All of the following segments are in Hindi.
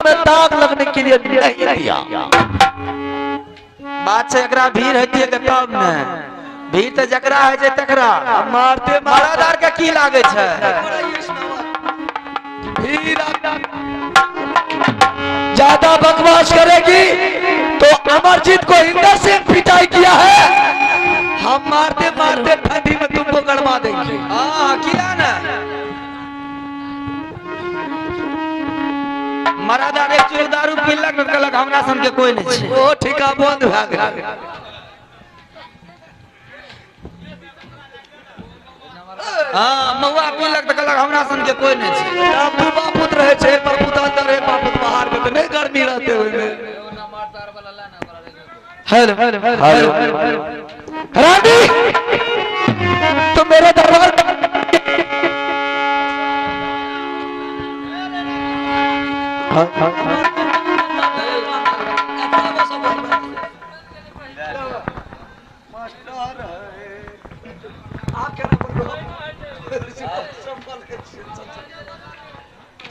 में दाग लगने के लिए नहीं दिया। बात से एकरा भीड़ होती है कब ने भीड़ तो जकरा है जे तकरा मारते मारादार के की लागे छे ज्यादा बकवास करेगी तो अमरजीत को इंदर से पिटाई किया है, हम मारते मारते ठंडी में तुमको गड़वा देंगे। हाँ किया ना मारादार एक चोर दारू पीलक न कहलक हमरा सन के कोई नहीं छै। ओ ठिका बंद भ गेल। हाँ मौआ पीलक तो कहलक हमरा सन के कोई नहीं छै। अब तू बापुत रहे छे प्रभुत अंदर है बापुत बाहर में तो नहीं गर्मी रहते हुए में। हेलो हेलो रानी तो मेरे दरबार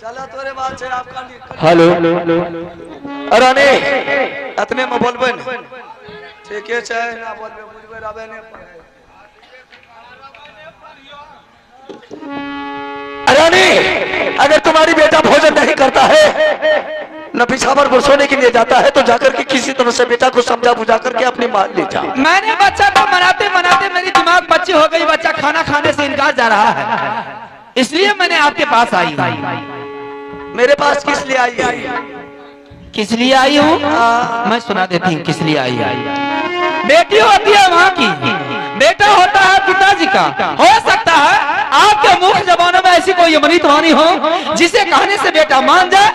चलो तोरे बात छे आपका हेलो रानी अतने में बोलबे न ठीक है छे ना बोलबे बुझबे रहबे ने। रानी अगर तुम्हारी बेटा भोजन नहीं करता है न पिछावर पर सोने के लिए जाता है तो जाकर के किसी तरह से बेटा को समझा बुझा करके अपनी मान ले जा। मैंने बच्चा को मनाते मनाते मेरी दिमाग बच्ची हो गई, बच्चा खाना खाने से इनकार जा रहा है, इसलिए मैंने आपके पास आई। मेरे पास किस लिए आई है? किस लिए आई हूँ मैं सुना देती हूँ किस लिए आई है। बेटी होती है वहाँ की, बेटा होता है पिताजी का। हो सकता है आपके मुख जबानों में ऐसी कोई अमृत वाणी हो जिसे कहने से बेटा मान जाए,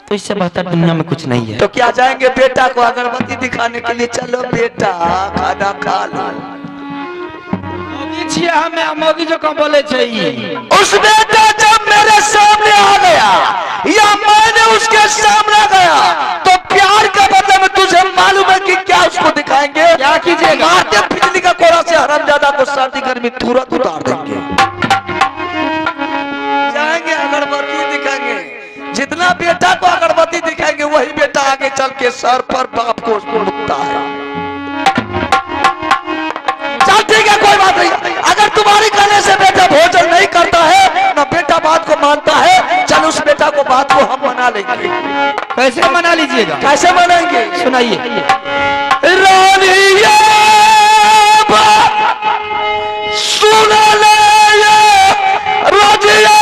तो इससे बेहतर दुनिया में कुछ नहीं है। तो क्या जाएंगे बेटा को अगरबत्ती दिखाने के लिए? चलो बेटा खाना खा लो। हमें मोगी जो कम बोले चाहिए। उस बेटा जब मेरे सामने आ गया या मैंने उसके सामने गया तो प्यार के बदले में तुझे मालूम है कि क्या उसको दिखाएंगे? क्या कीजिएगा? मारते बिजली का कोड़ा से हरामजादा को सर्दी गर्मी तुरंत उतार देंगे। जाएंगे अगरबत्ती दिखाएंगे। जितना बेटा को अगरबत्ती दिखाएंगे वही बेटा आगे चल के सर पर बाप को लुटता है। चल ठीक है कोई बात नहीं। अगर तुम्हारी कहने से बेटा भोजन नहीं करता है ना बेटा बात को मानता है, चल उस बेटा को बात को हम मना लेंगे। कैसे मना लीजिएगा? कैसे मनाएंगे सुनाइए। रानिया सुन ले रोजिया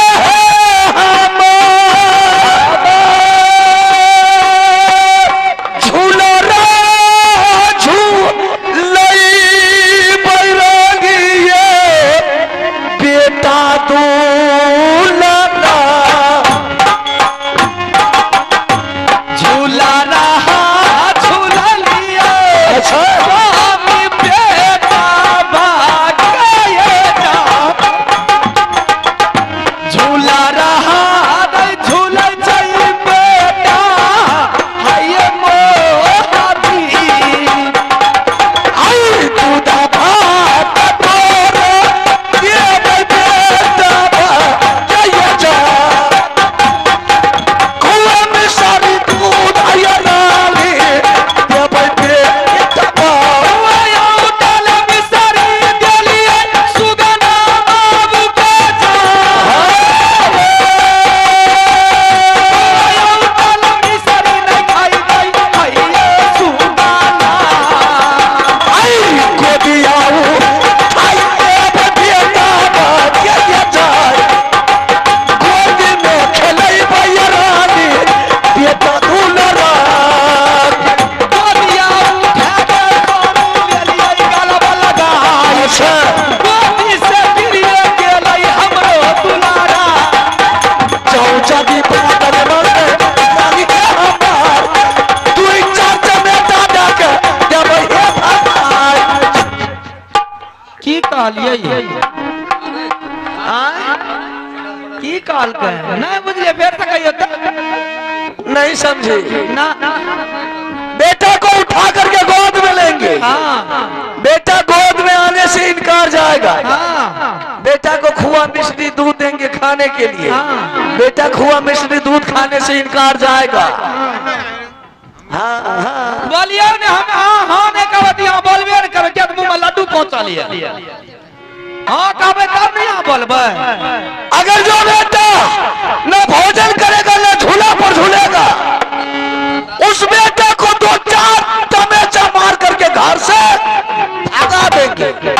की काल के नहीं बुझलिए फिर से कहियो तो नहीं समझे ना। बेटा को उठा करके गोद में लेंगे। हाँ बेटा गोद में आने से इनकार जाएगा। हाँ बेटा बेटा को खोआ मिश्री दूध देंगे खाने के लिए, बेटा खोआ मिश्री दूध खाने से इनकार जाएगा। हाँ हाँ बोलिए ने हम हाँ हाँ ने कहती हाँ बोलबे न करे क्या मुंह में लड्डू पहुंचा लिया। हाँ कहबे तब नहीं हाँ बोलबे। अगर जो बेटा न भोजन करेगा न झूला पर झूलेगा, उस बेटे को 2-4 तमेचा मार करके घर से भगा देंगे।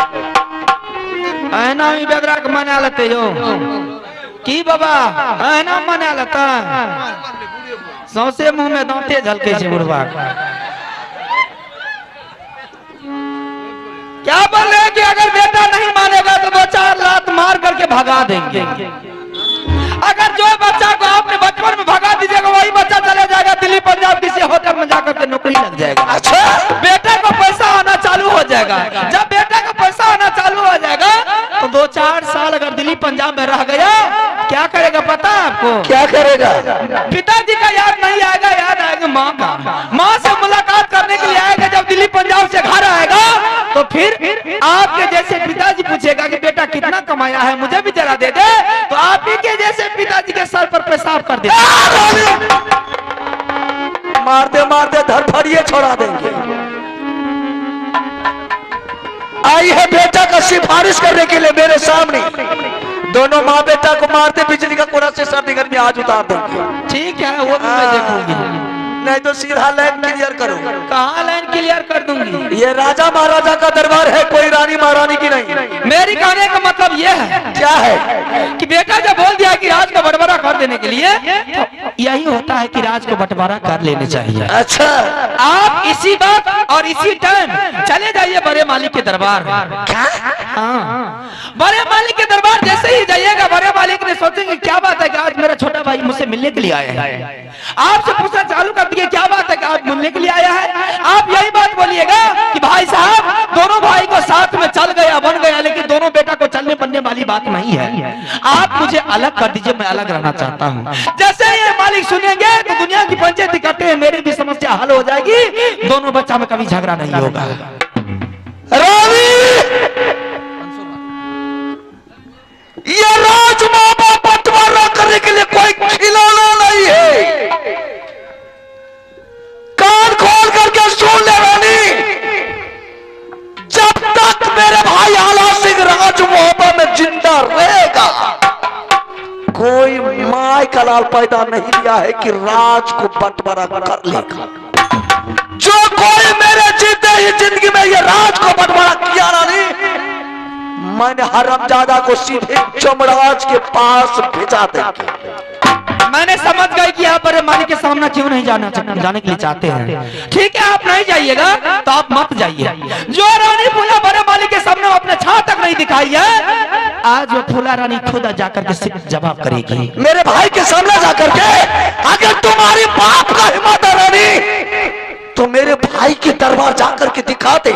ऐना भी बेदरा के मना लेते हो की बाबा, ऐना मना लेता सौसे मुंह में दांते झलके छे बुढ़वा। क्या बोल रहे कि अगर बेटा नहीं मानेगा तो 2-4 लात मार करके भगा देंगे। अगर जो बच्चा को आपने बचपन में भगा दीजिएगा वही बच्चा चले जाएगा दिल्ली पंजाब किसी होटल में जाकर के नौकरी लग जाएगा। अच्छा बेटा को पैसा आना चालू हो जाएगा। जब बेटा का पैसा आना चालू हो जाएगा तो 2-4 साल अगर दिल्ली पंजाब में रह गया क्या करेगा पता है आपको? क्या करेगा? पिताजी का याद नहीं आएगा, याद आएगा माँ का। माँ से मुलाकात करने के लिए आएगा। जब दिल्ली पंजाब से घर आएगा तो फिर आपके जैसे पिताजी पूछेगा कि बेटा कितना कमाया है मुझे भी जरा दे दे, तो आप ही के जैसे पिताजी के सर पर पेशाब कर दे, मारते मारते धड़फड़िए छोड़ा देंगे। आई है बेटा का सिफारिश करने के लिए मेरे सामने, दोनों माँ बेटा को मारते बिजली का कोना से सर्दी गर्मी आज उतार देंगे। ठीक है वो भी मैं देखूंगी। नहीं तो सीधा लाइन क्लियर करो। कहाँ लाइन क्लियर कर दूंगी? ये राजा महाराजा का दरबार है, कोई रानी महारानी की नहीं। मेरी कहने का मतलब ये है, क्या है कि बेटा जब बोल दिया कि राज को बंटवारा कर देने के लिए, तो यही होता है कि राज को बंटवारा कर लेने चाहिए। अच्छा आप इसी वक्त और इसी टाइम चले जाइए बड़े मालिक के दरबार। हाँ बड़े मालिक के दरबार जैसे ही जाइएगा बड़े मालिक ने सोचेंगे क्या बात है कि आज मेरा छोटा भाई मुझसे मिलने के लिए आया है। आपसे पूछना चालू कर दिए क्या बात है कि आप मिलने के लिए आया है। आप यही बात बोलिएगा कि भाई साहब दोनों भाई को साथ में चल गया बन गया, लेकिन दोनों बेटा को चलने बनने वाली बात नहीं है। आप मुझे अलग कर दीजिए, मैं अलग रहना चाहता हूँ। जैसे ये मालिक सुनेंगे तो दुनिया की पंचायत इकट्ठे हैं, मेरी भी समस्या हल हो जाएगी, दोनों बच्चा में कभी झगड़ा नहीं होगा। ये राजमामा बंटवारा करने के लिए कोई खिलौना नहीं है। कान खोल करके सुन ले रानी, जब तक मेरे भाई आला सिंह राजमामा में जिंदा रहेगा, कोई माय का लाल पैदा नहीं लिया है कि राज को बंटवारा कर लेगा। जो कोई मेरे जीते ही जिंदगी में ये राज को बंटवारा किया ना नहीं, मैंने हरमजादा को सीधे चमराज के पास भेजा देंगे। मैंने समझ गई कि आप बड़े मालिक के सामने क्यों नहीं जाने के लिए चाहते हैं। ठीक है आप नहीं जाइएगा तो आप मत जाइए। जो रानी फूला बड़े मालिक के सामने अपने छां तक नहीं दिखाई है, आज वो फूला रानी खुद जाकर के जवाब करेगी मेरे भाई के सामने जाकर के। अगर तुम्हारी बाप का हिम्मत है रानी तो मेरे भाई के दरबार जाकर के दिखाते,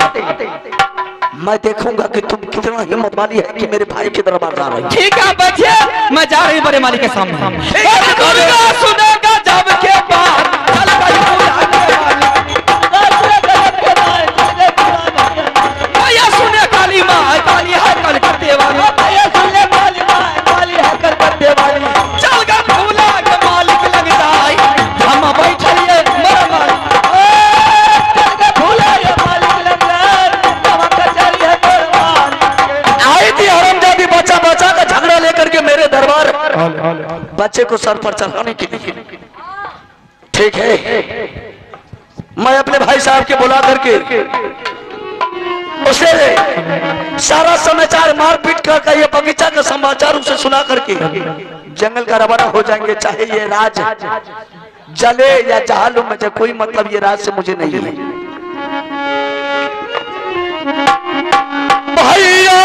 मैं देखूंगा कि तुम कितना हिम्मत वाली है कि मेरे भाई के दरबार जा रही। ठीक है बैठिए, मैं जा रही बड़े मालिक के सामने। सुनेगा जब के बाद सुने काली माँ काली है कल करते वाली, चल गए फूला के मालिक लग जाए हम बैठिए बचा का झगड़ा लेकर के मेरे दरबार बच्चे को सर पर चढ़ाने के लिए। ठीक है मैं अपने भाई साहब के बुला करके उसे सारा समाचार मारपीट कर ये बगीचा का समाचार उसे सुना करके जंगल का रवाना हो जाएंगे। चाहे ये राज जले या जहालू मुझे कोई मतलब, ये राज से मुझे नहीं है। भैया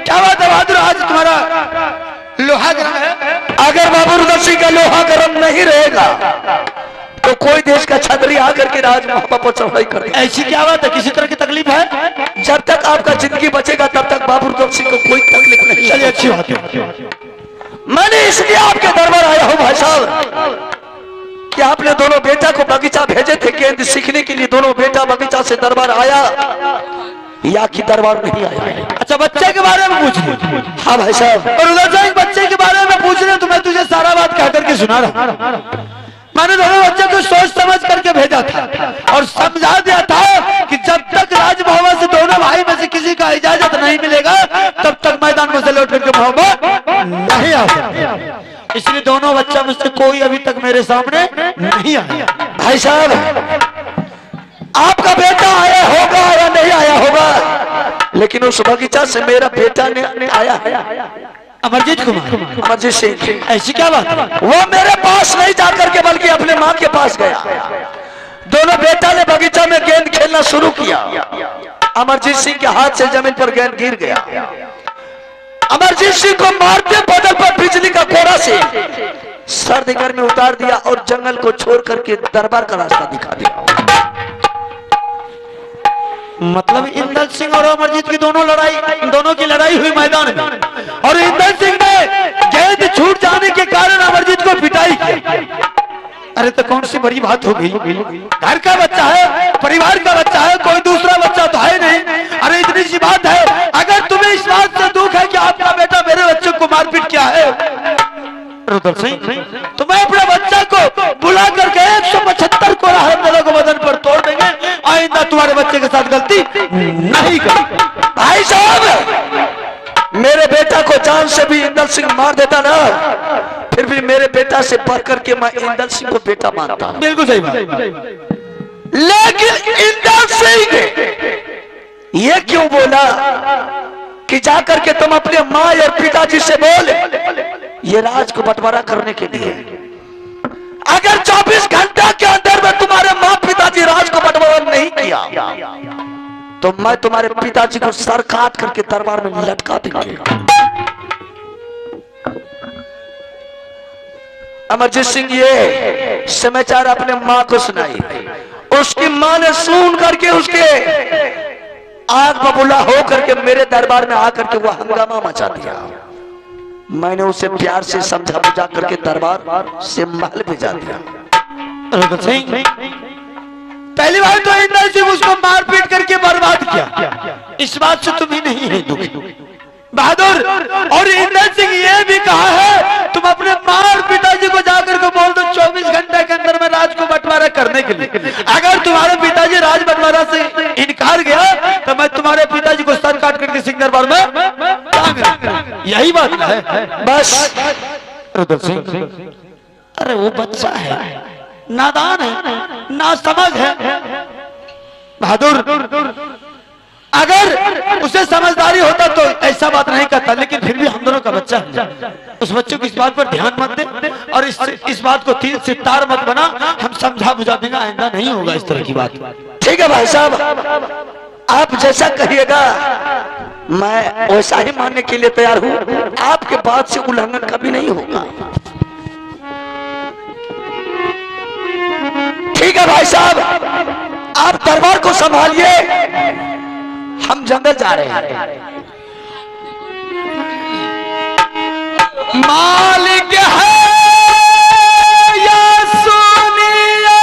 क्या बात है बहादुर, आज तुम्हारा लोहा गर्म है? अगर बाबू रुद्र सिंह का लोहा गर्म नहीं रहेगा तो कोई देश का छतरी आकर के राजमहल पर चढ़ाई कर देगा। ऐसी क्या बात है, किसी तरह की तकलीफ है? जब तक आपका जिंदगी बचेगा तब तक बाबू रुद्र सिंह को कोई तकलीफ नहीं। चलिए अच्छी बात है। मैंने इसलिए आपके दरबार आया हूँ भाई साहब कि आपने दोनों बेटा को बगीचा भेजे थे गेंद सीखने के लिए। दोनों बेटा बगीचा से दरबार आया या कि दरबार नहीं आया? अच्छा, बच्चे के बारे में पूछ रहे? हाँ भाई साहब। और उधर से बच्चे के बारे में पूछ रहे तो मैं तुझे सारा बात कह करके सुना रहा। मैंने दोनों बच्चे को सोच समझ करके भेजा था और समझा दिया था कि जब तक राजभवन से दोनों भाई में से किसी का इजाजत नहीं मिलेगा तब तक मैदान में से लौट करके मोहब्बत नहीं आ सकती। इसलिए दोनों बच्चा में से कोई अभी तक मेरे सामने नहीं आया। भाई साहब, आपका बेटा आया होगा या नहीं आया होगा, लेकिन उस बगीचा से मेरा बेटा ने आया है। अमरजीत कुमार, अमरजीत सिंह। ऐसी क्या बात? वो मेरे पास नहीं जाकर के बल्कि अपने माँ के पास गया। दोनों बेटा ने बगीचा में गेंद खेलना शुरू किया। अमरजीत सिंह के हाथ से जमीन पर गेंद गिर गया। अमरजीत सिंह को मारते बदल पर बिजली का कोड़ा से सर्द गर्मी उतार दिया और जंगल को छोड़ करके दरबार का रास्ता दिखा दिया। मतलब इंदल सिंह और अमरजीत की दोनों की लड़ाई हुई मैदान में और इंदल सिंह ने गेंद छूट जाने के कारण अमरजीत को पिटाई की। अरे तो कौन सी बड़ी बात हो गई? घर का बच्चा है, परिवार का बच्चा है, कोई दूसरा बच्चा तो है नहीं। अरे इतनी सी बात है, अगर तुम्हें इस बात से दुख है कि आपका बेटा मेरे बच्चे को मारपीट किया है रुद्र सिंह, तो मैं अपने बच्चा को बुला करके 175 को को बदन पर तोड़ देंगे। आइंदा तुम्हारे बच्चे के साथ गलती नहीं करेंगे। भाई साहब, मेरे बेटा को जान से भी इंदल सिंह मार देता ना, फिर भी मेरे बेटा से बढ़ करके मैं इंदल सिंह को बेटा मानता हूं। बिल्कुल सही बात। लेकिन इंदल सिंह ये क्यों बोला कि जाकर के तुम अपने माँ और पिताजी से बोले ये राज को बंटवारा करने के लिए? अगर 24 घंटा के अंदर में तुम्हारे माँ पिताजी राज को बंटवारा नहीं किया तो मैं तुम्हारे पिताजी को सर काट करके दरबार में लटका दूंगा। अमरजीत सिंह ये समाचार अपने माँ को सुनाई। उसकी माँ ने सुन करके उसके आग बबूला हो करके मेरे दरबार में आकर के वो हंगामा मचा दिया। मैंने उसे प्यार से समझा बुझा करके दरबार से महल भेजा दिया। पहली बार तो इंदल सिंह उसको मारपीट करके बर्बाद किया, इस बात से तुम ही नहीं है दुखी बहादुर। और इंदल सिंह ये भी कहा है तुम अपने माँ और पिताजी को जाकर के बोल दो 24 घंटे के अंदर में राज को बंटवारा करने के लिए। अगर तुम्हारे पिताजी राज बंटवारा से इनकार गया तो मैं तुम्हारे पिताजी को सर काट करके सिंह दरबार में टांग दूंगा। यही बात है बस। रुद्र सिंह, अरे वो बच्चा है, नादान है, ना समझ है बहादुर। अगर उसे समझदारी होता तो ऐसा बात नहीं करता, लेकिन फिर भी हम दोनों का बच्चा है। उस बच्चे को इस बात पर ध्यान मत दे और इस बात को तीर से तार मत बना। हम समझा बुझा देंगे, आइंदा नहीं होगा इस तरह की बात। ठीक है भाई साहब, आप जैसा कहिएगा मैं वैसा ही मानने के लिए तैयार हूँ। आपके बात से उल्लंघन कभी नहीं होगा। ठीक है भाई साहब, आप दरबार को संभालिए, हम जंगल जा रहे हैं। मालिक है या सुनिया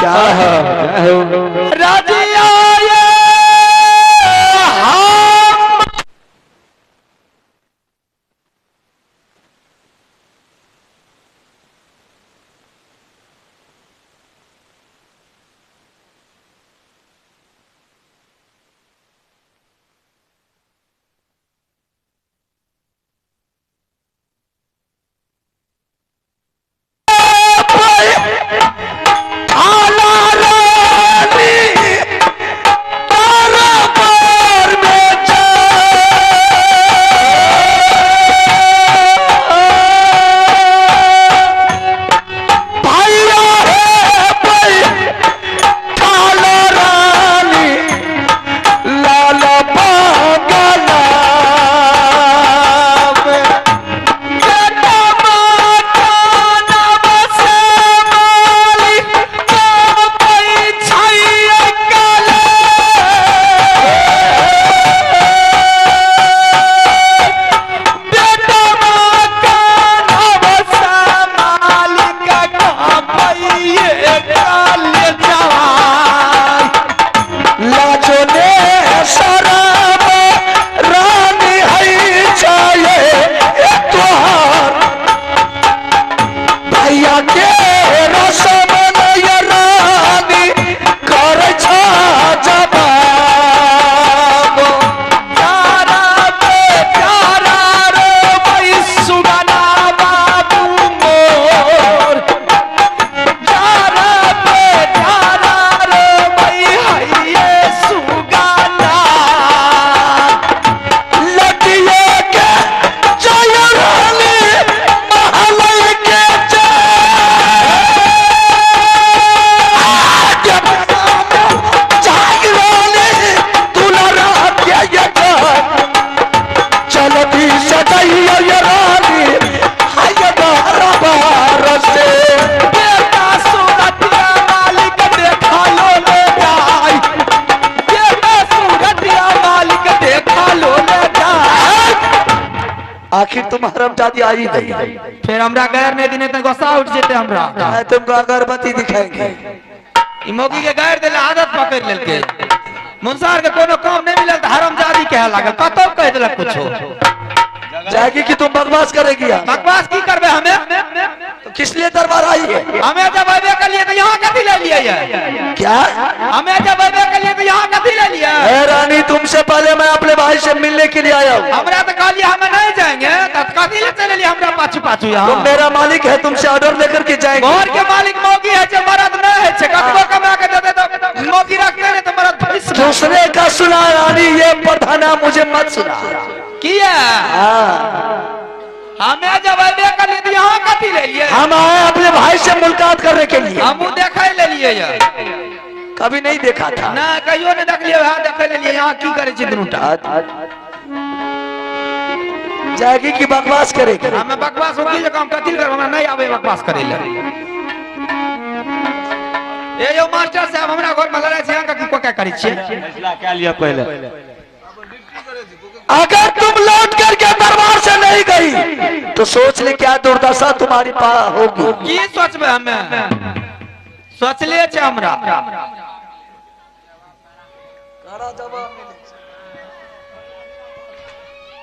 क्या है राजिया के रसम नय रानी कर छा जवाब प्यारा रे भाई सुगना बाबू मोर, प्यारा रे भाई हाय सुगना। लटिए के जय रानी महलय के जाग रानी दुलारा के चलती सदैया रानी हाय बार से बेटा सूरतिया मालिक देखा लो ले जाए, बेटा सूरतिया मालिक देखा लो ले जाए। आखिर तुम हरामजादी आई नहीं। फिर हमरा गैर ने दिने तक गुस्सा उठ जेते हमरा। मैं तुमको अगरबत्ती दिखाएंगे। ई मोगी के गैर देले आदत पकड़ लेलके, मुंसार के कोनो काम नहीं मिलल त हरामजादी कहे लागल, कतो कह देलक कुछो। जाएगी कि तुम बकवास करेगी यहाँ? बकवास की करबे हमें? तो किस लिए दरबार आई है? हमें जब अबे के लिए तो यहाँ कथी ले लिए ये? क्या? हमें जब अबे के लिए तो यहाँ कथी ले लिए? ए रानी, तुमसे पहले मैं अपने भाई से मिलने के लिए आया हूँ। हमरा तो कहलिए हम नहीं जाएंगे, तब कथी ले चले लिए हमरा पाछू पाछू यहाँ? तुम मेरा मालिक है, तुमसे ऑर्डर लेकर के जाएंगे। घर के मालिक मोगी है, जो मर्द नहीं है, कतबो कमा के दे दे तो मोगी रखते नहीं तो मर्द फैस। दूसरे का सुना रानी, ये प्रधाना मुझे मत सुना। किया? हमें जब अबे के लिए तो यहाँ कथी ले लिए? हम आए अपने भाई से मुलाकात करने के लिए। हम देखा ले लिए ये। कभी नहीं देखा था ना कहियो ने देख लियो, हाँ देखे ले लिए। यहाँ की करे छी दुनुटा? जाएगी कि बकवास करेगी? हमें बकवास होगी जो काम कथी कर, हमरा नहीं आवे बकवास करे ले। ए यो मास्टर साहब, हमरा घर में लड़ाई छै, यहाँ का की क्या करी छी? क्या लिया पहले? अगर तुम लौट करके दरबार से नहीं गई तो सोच ले क्या दुर्दशा तुम्हारी होगी। की सोचबे हमें? सोचले छै हमरा।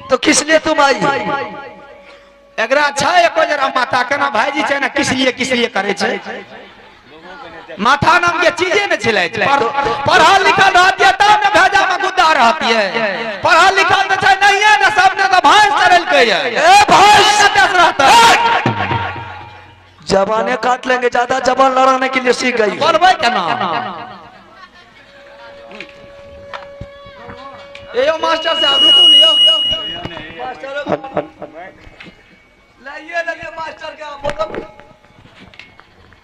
तो किस लिए तुम आई? एकरा छै एको जरा माथा केना भाईजी छै ना, किस लिए करे छै? माथा नाम के चीजें न छिलै। पढ़ा लिखल रहती है तब न भेजा में गुद्दा रहती है। पढ़ा लिखल तो छै नहीं है ना, सब ने तो भैंस चरल के है। ए भैंस दस रहता है। जबाने काट लेंगे, ज्यादा जबान लड़ाने के लिए सीख गई। बोलबे केना? ए यो मास्टर साहब रुकू लियो। लाइए लगे मास्टर का बोलो।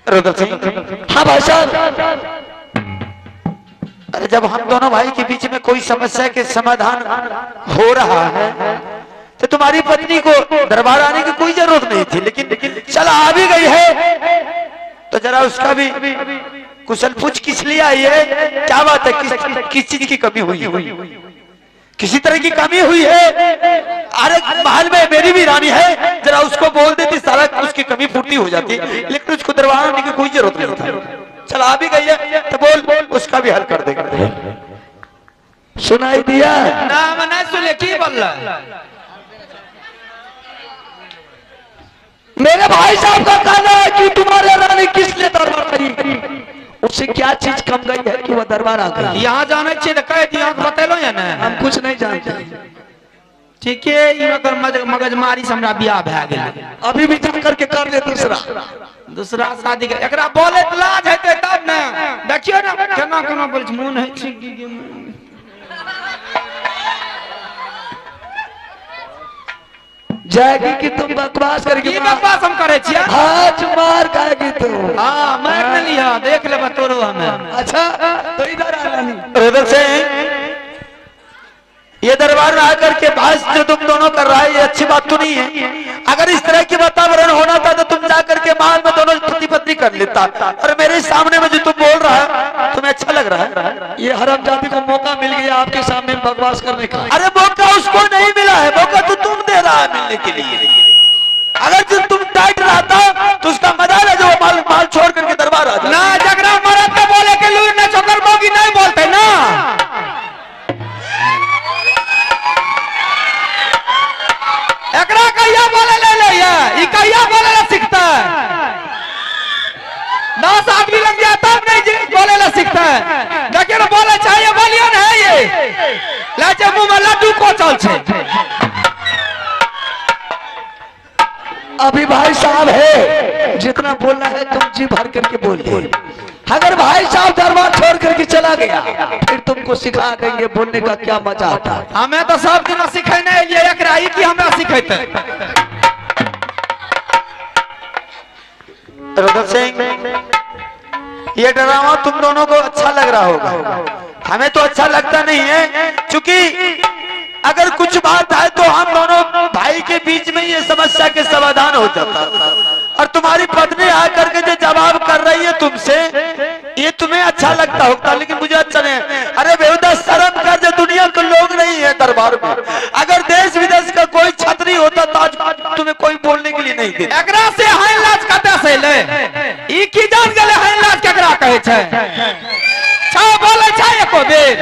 हाँ भाई साहब, अरे जब हम दोनों भाई के बीच में कोई समस्या के समाधान हो रहा है तो तुम्हारी पत्नी को दरबार आने की कोई जरूरत नहीं थी, लेकिन चला आ भी गई है तो जरा उसका भी कुशल पूछ किस लिए आई है? क्या बात है? किस चीज की कमी हुई? किसी तरह की कमी हुई है? अरे महल में मेरी भी रानी है, जरा उसको बोल देती, सारा उसकी कमी पूर्ति हो जाती, लेकिन उसको दरबार आने की कोई जरूरत नहीं था। चला आ भी गई है तो बोल उसका भी हल कर देगा। सुनाई दिया ना? मैं नहीं सुने की बोल रहा? मेरे भाई साहब का कहना है कि तुम्हारे रानी किस लिए दरबार आई, उससे क्या चीज कम गई है कि वह दरबार आ गई? यहाँ जाने चाहिए तो कह दिया, बतेलो या ना? हम कुछ नहीं जानते। ठीक है, इनकर मगजमारी से हमरा बियाह भए गेल। अभी भी जान करके कर ले दूसरा शादी के एकरा बोले त लाज हेते तब ना। देखियो ना केना केना बोल छै, मुन है छी की जाएगी कि तुम बकवास करेगी? की बकवास हम करे छियै? आज मार खाएगी तुम। हां मार न लिया, देख लेबा तोरो हमें। अच्छा तो इधर आ रानी। रदर से ये दरबार में आकर के बहस जो तुम दोनों कर रहा है, ये अच्छी बात तो नहीं है। अगर इस तरह की वातावरण होना था तो तुम जाकर के महल में दोनों पति पत्नी कर लेता, और मेरे सामने में जो तुम बोल रहा है तुम्हें अच्छा लग रहा है? ये हरामजादी को मौका मिल गया आपके सामने बकवास करने का। अरे मौका उसको नहीं मिला है, मौका तो तुम दे रहा है मिलने के लिए। अगर तुम टाइट रहता तो उसका मजाल है जो माल छोड़ करके दरबार आ जाता ना। जगरा मरद के बोले के लूर ने चोकर मोगी नहीं बोलते ना। एकरा कहिया बोले ले ले ये, ई कहिया बोले ले सीखता है? है लेकिन बोले चाहिए बोलिए ना ये लाचे मुंह में लड्डू को चल छे। अभी भाई साहब है, जितना बोलना है तुम जी भर करके बोल। अगर भाई साहब दरबार छोड़ करके चला गया फिर तुमको सिखा देंगे बोलने का क्या मजा आता है। हमें तो सब दिन सिखेने ये एक राई की हमें सिखेते। रुद्र सिंह, ये ड्रामा तुम दोनों को अच्छा लग रहा होगा, हमें तो अच्छा लगता नहीं है, क्योंकि अगर कुछ बात है तो हम दोनों भाई के बीच में ये समस्या के समाधान हो जाता, और तुम्हारी पत्नी आकर के जो जवाब कर रही है तुमसे, ये तुम्हें अच्छा लगता होगा लेकिन मुझे अच्छा नहीं। अरे बेहुदा शर्म कर, जो दुनिया के लोग नहीं है दरबार में, अगर देश विदेश का कोई छतरी होता तो आज तुम्हें कोई बोलने के लिए नहीं देता। एकरा से हाइन लाज कते से ले ई की जान गेले हाइन लाज केकरा कहे छै छा बोले छै एको बेर